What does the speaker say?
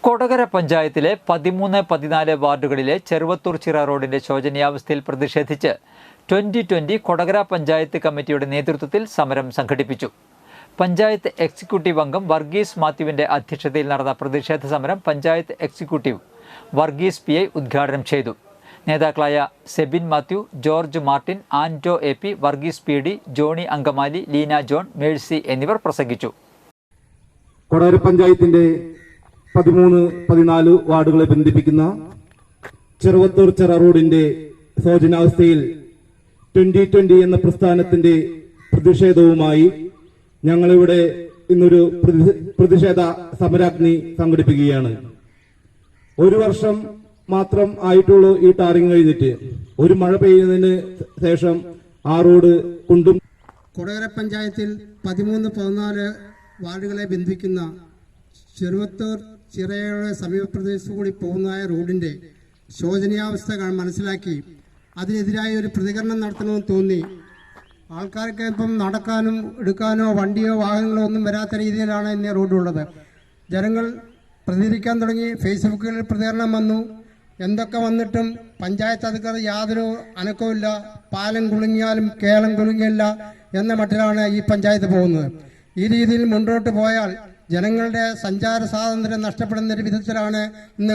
കൊടകര പഞ്ചായത്തിലെ 13, 14 വാർഡുകളിലെ ചെറുവത്തൂർ ചിറ റോഡിന്റെ ശോചനീയാവസ്ഥയിൽ പ്രതിഷേധിച്ച് 2020 കൊടകര പഞ്ചായത്ത് കമ്മിറ്റിയുടെ നേതൃത്വത്തിൽ സമരം സംഘടിപ്പിച്ചു. പഞ്ചായത്ത് എക്സിക്യൂട്ടീവ് അംഗം വർഗീസ് മാത്യുവിന്റെ അധ്യക്ഷതയിൽ നടന്ന പ്രതിഷേധ സമരം പഞ്ചായത്ത് എക്സിക്യൂട്ടീവ് വർഗീസ് PI ഉദ്ഘാടനം ചെയ്തു. നേതാക്കളായ സെബിൻ മാത്യു, ജോർജ് മാർട്ടിൻ, ആൻറ്റോ AP, വർഗീസ് PD, ജോണി അങ്കമാലി, ലീന ജോൺ, മേഴ്സി എന്നിവർ പ്രസംഗിച്ചു. കൊടകര പഞ്ചായത്തിന്റെ 13, 14 വാർഡുകളെ ബന്ധിപ്പിക്കുന്ന ചെറുവത്തൂർ ചിറ റോഡിന്റെ ശോചനാവസ്ഥയിൽ 2020 എന്ന പ്രസ്ഥാനത്തിന്റെ പ്രതിഷേധവുമായി ഞങ്ങളിവിടെ ഇന്നൊരു പ്രതിഷേധ സമരാഗ്നി സംഘടിപ്പിക്കുകയാണ്. ഒരു വർഷം മാത്രം ആയിട്ടുള്ളൂ ഈ ടാറിങ് കഴിഞ്ഞിട്ട്. ഒരു മഴ പെയ്യുന്നതിന് ശേഷം ആ റോഡ് കുണ്ടും. കൊടകര പഞ്ചായത്തിൽ 13, 14 വാർഡുകളെ ബന്ധിക്കുന്ന ചെറുവത്തൂർ ചിറയുടെ സമീപപ്രദേശത്തു കൂടി പോകുന്ന റോഡിന്റെ ശോചനീയാവസ്ഥ മനസ്സിലാക്കി അതിനെതിരായ ഒരു പ്രതികരണം നടത്തണമെന്ന് തോന്നി. ആൾക്കാർക്ക് ഇപ്പം നടക്കാനും എടുക്കാനോ വണ്ടിയോ വാഹനങ്ങളോ ഒന്നും വരാത്ത രീതിയിലാണ് ഇന്ന് റോഡുള്ളത്. ജനങ്ങൾ പ്രതികരിക്കാൻ തുടങ്ങി. ഫേസ്ബുക്കിൽ പ്രതികരണം വന്നു. എന്തൊക്കെ വന്നിട്ടും പഞ്ചായത്ത് അധികൃതർ യാതൊരു അനക്കവുമില്ല. പാലം കുലുങ്ങിയാലും കേളം കുലുങ്ങില്ല എന്ന മട്ടിലാണ് ഈ പഞ്ചായത്ത് പോകുന്നത്. ഈ രീതിയിൽ മുന്നോട്ട് പോയാൽ ജനങ്ങളുടെ സഞ്ചാര സ്വാതന്ത്ര്യം നഷ്ടപ്പെടുന്ന ഒരു വിധത്തിലാണ് ഇന്ന്